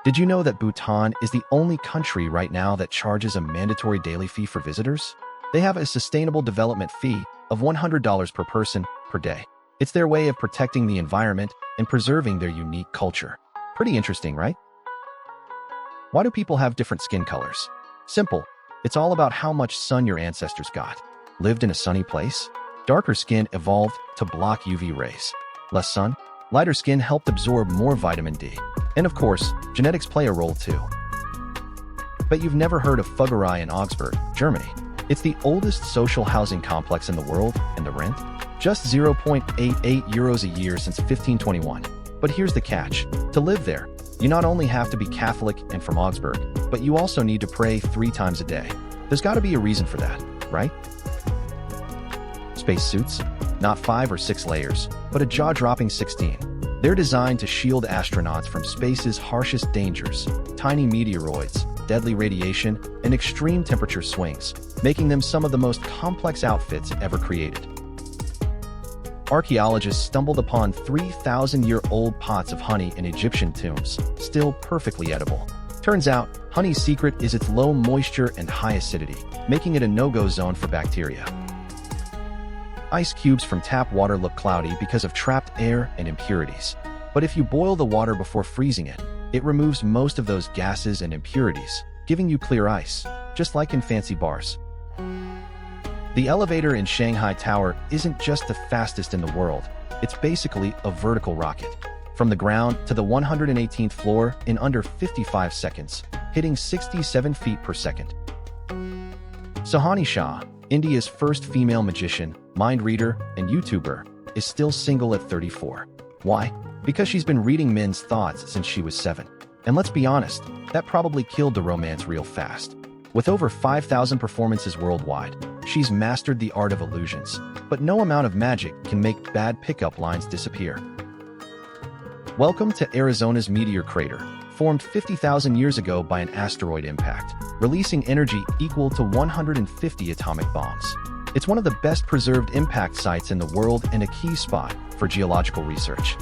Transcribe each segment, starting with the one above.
Did you know that Bhutan is the only country right now that charges a mandatory daily fee for visitors? They have a sustainable development fee of $100 per person per day. It's their way of protecting the environment and preserving their unique culture. Pretty interesting, right? Why do people have different skin colors? Simple. It's all about how much sun your ancestors got. Lived in a sunny place? Darker skin evolved to block UV rays. Less sun? Lighter skin helped absorb more vitamin D. And of course, genetics play a role too. But you've never heard of Fuggerei in Augsburg, Germany. It's the oldest social housing complex in the world, and the rent? Just 0.88 euros a year since 1521. But here's the catch. To live there, you not only have to be Catholic and from Augsburg, but you also need to pray 3 times a day. There's got to be a reason for that, right? Spacesuits? Not 5 or 6 layers, but a jaw-dropping 16. They're designed to shield astronauts from space's harshest dangers, tiny meteoroids, deadly radiation, and extreme temperature swings, making them some of the most complex outfits ever created. Archaeologists stumbled upon 3,000-year-old pots of honey in Egyptian tombs, still perfectly edible. Turns out, honey's secret is its low moisture and high acidity, making it a no-go zone for bacteria. Ice cubes from tap water look cloudy because of trapped air and impurities. But if you boil the water before freezing it, it removes most of those gases and impurities, giving you clear ice, just like in fancy bars. The elevator in Shanghai Tower isn't just the fastest in the world, it's basically a vertical rocket. From the ground to the 118th floor in under 55 seconds, hitting 67 feet per second. Sohani Shah, India's first female magician, mind reader, and YouTuber, is still single at 34. Why? Because she's been reading men's thoughts since she was 7. And let's be honest, that probably killed the romance real fast. With over 5,000 performances worldwide, she's mastered the art of illusions, but no amount of magic can make bad pickup lines disappear. Welcome to Arizona's meteor crater, formed 50,000 years ago by an asteroid impact, releasing energy equal to 150 atomic bombs. It's one of the best preserved impact sites in the world and a key spot for geological research.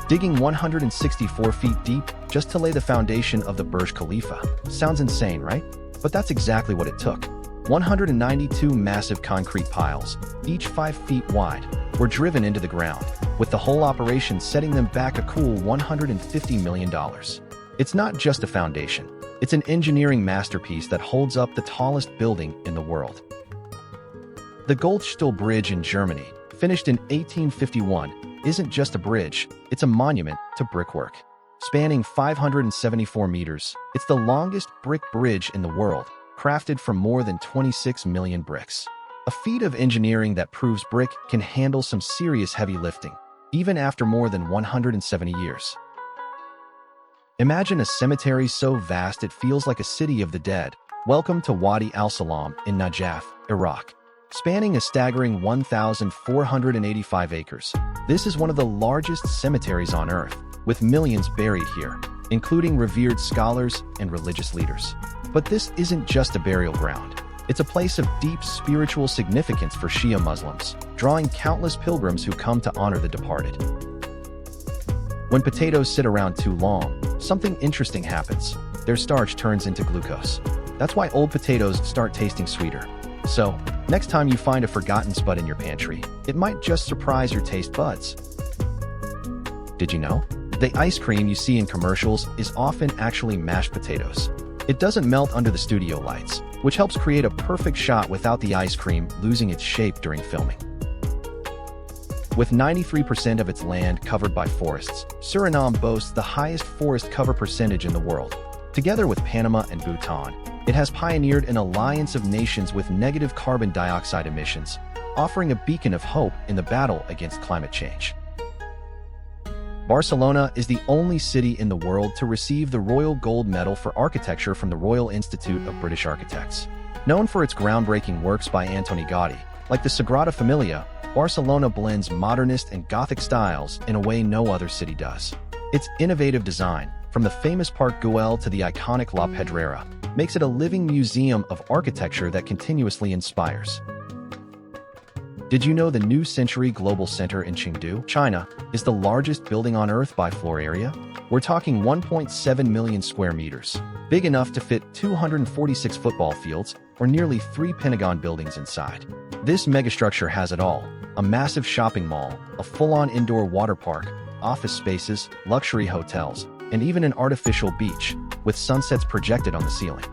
Digging 164 feet deep just to lay the foundation of the Burj Khalifa. Sounds insane, right? But that's exactly what it took. 192 massive concrete piles, each 5 feet wide, were driven into the ground, with the whole operation setting them back a cool $150 million. It's not just a foundation. It's an engineering masterpiece that holds up the tallest building in the world. The Goldstuhl Bridge in Germany, finished in 1851, isn't just a bridge, it's a monument to brickwork. Spanning 574 meters, it's the longest brick bridge in the world, crafted from more than 26 million bricks. A feat of engineering that proves brick can handle some serious heavy lifting, even after more than 170 years. Imagine a cemetery so vast it feels like a city of the dead. Welcome to Wadi al-Salam in Najaf, Iraq. Spanning a staggering 1,485 acres, this is one of the largest cemeteries on Earth, with millions buried here, including revered scholars and religious leaders. But this isn't just a burial ground. It's a place of deep spiritual significance for Shia Muslims, drawing countless pilgrims who come to honor the departed. When potatoes sit around too long, something interesting happens. Their starch turns into glucose. That's why old potatoes start tasting sweeter. So, next time you find a forgotten spud in your pantry, it might just surprise your taste buds. Did you know? The ice cream you see in commercials is often actually mashed potatoes. It doesn't melt under the studio lights, which helps create a perfect shot without the ice cream losing its shape during filming. With 93% of its land covered by forests, Suriname boasts the highest forest cover percentage in the world. Together with Panama and Bhutan, it has pioneered an alliance of nations with negative carbon dioxide emissions, offering a beacon of hope in the battle against climate change. Barcelona is the only city in the world to receive the Royal Gold Medal for Architecture from the Royal Institute of British Architects. Known for its groundbreaking works by Antoni Gaudí, like the Sagrada Familia, Barcelona blends modernist and Gothic styles in a way no other city does. Its innovative design, from the famous Park Güell to the iconic La Pedrera, makes it a living museum of architecture that continuously inspires. Did you know the New Century Global Center in Chengdu, China, is the largest building on Earth by floor area? We're talking 1.7 million square meters, big enough to fit 246 football fields or nearly 3 Pentagon buildings inside. This megastructure has it all: a massive shopping mall, a full-on indoor water park, office spaces, luxury hotels, and even an artificial beach, with sunsets projected on the ceiling.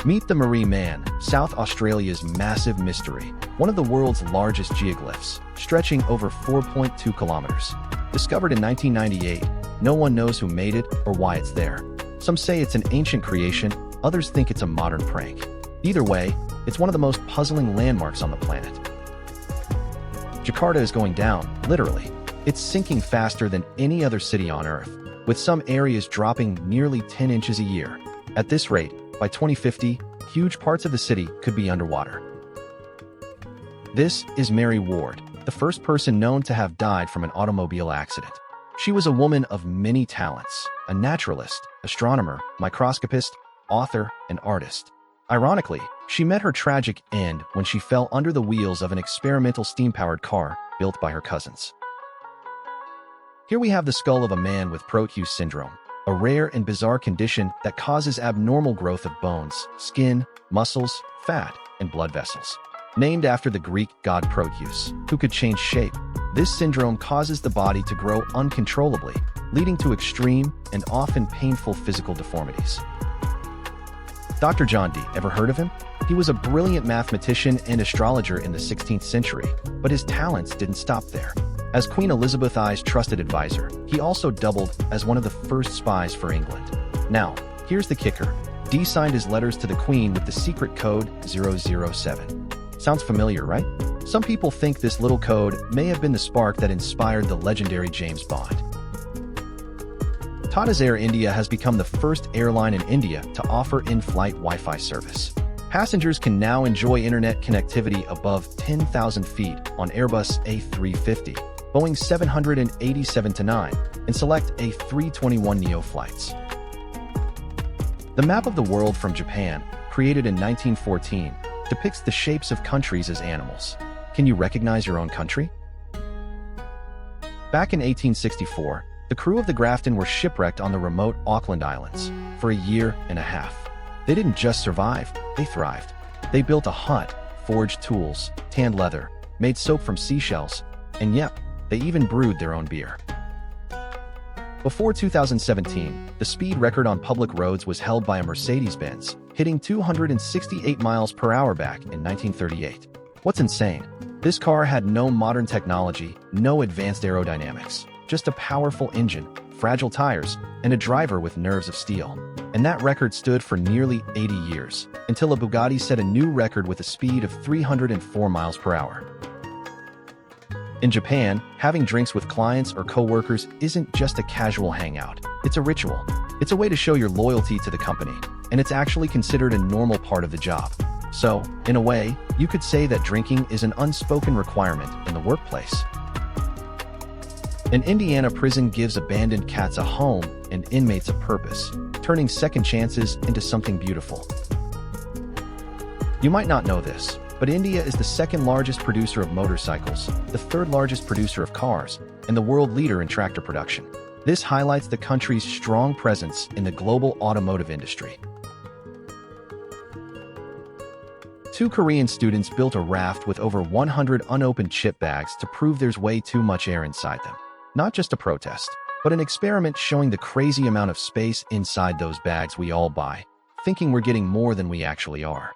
Meet the Maree Man, South Australia's massive mystery, one of the world's largest geoglyphs, stretching over 4.2 kilometers. Discovered in 1998, no one knows who made it or why it's there. Some say it's an ancient creation, others think it's a modern prank. Either way, it's one of the most puzzling landmarks on the planet. Jakarta is going down, literally. It's sinking faster than any other city on Earth, with some areas dropping nearly 10 inches a year. At this rate, by 2050, huge parts of the city could be underwater. This is Mary Ward, the first person known to have died from an automobile accident. She was a woman of many talents: a naturalist, astronomer, microscopist, author, and artist. Ironically, she met her tragic end when she fell under the wheels of an experimental steam-powered car built by her cousins. Here we have the skull of a man with Proteus syndrome, a rare and bizarre condition that causes abnormal growth of bones, skin, muscles, fat, and blood vessels. Named after the Greek god Proteus, who could change shape, this syndrome causes the body to grow uncontrollably, leading to extreme and often painful physical deformities. Dr. John Dee, ever heard of him? He was a brilliant mathematician and astrologer in the 16th century, but his talents didn't stop there. As Queen Elizabeth I's trusted advisor, he also doubled as one of the first spies for England. Now, here's the kicker. Dee signed his letters to the Queen with the secret code 007. Sounds familiar, right? Some people think this little code may have been the spark that inspired the legendary James Bond. Tata's Air India has become the first airline in India to offer in-flight Wi-Fi service. Passengers can now enjoy internet connectivity above 10,000 feet on Airbus A350, Boeing 787-9, and select A321neo flights. The map of the world from Japan, created in 1914, depicts the shapes of countries as animals. Can you recognize your own country? Back in 1864, the crew of the Grafton were shipwrecked on the remote Auckland Islands for a year and a half. They didn't just survive, they thrived. They built a hut, forged tools, tanned leather, made soap from seashells, and yep, they even brewed their own beer. Before 2017, the speed record on public roads was held by a Mercedes-Benz, hitting 268 miles per hour back in 1938. What's insane? This car had no modern technology, no advanced aerodynamics, just a powerful engine, fragile tires, and a driver with nerves of steel. And that record stood for nearly 80 years, until a Bugatti set a new record with a speed of 304 miles per hour. In Japan, having drinks with clients or co-workers isn't just a casual hangout. It's a ritual. It's a way to show your loyalty to the company, and it's actually considered a normal part of the job. So, in a way, you could say that drinking is an unspoken requirement in the workplace. An Indiana prison gives abandoned cats a home and inmates a purpose, turning second chances into something beautiful. You might not know this, but India is the second largest producer of motorcycles, the third largest producer of cars, and the world leader in tractor production. This highlights the country's strong presence in the global automotive industry. Two Korean students built a raft with over 100 unopened chip bags to prove there's way too much air inside them. Not just a protest, but an experiment showing the crazy amount of space inside those bags we all buy, thinking we're getting more than we actually are.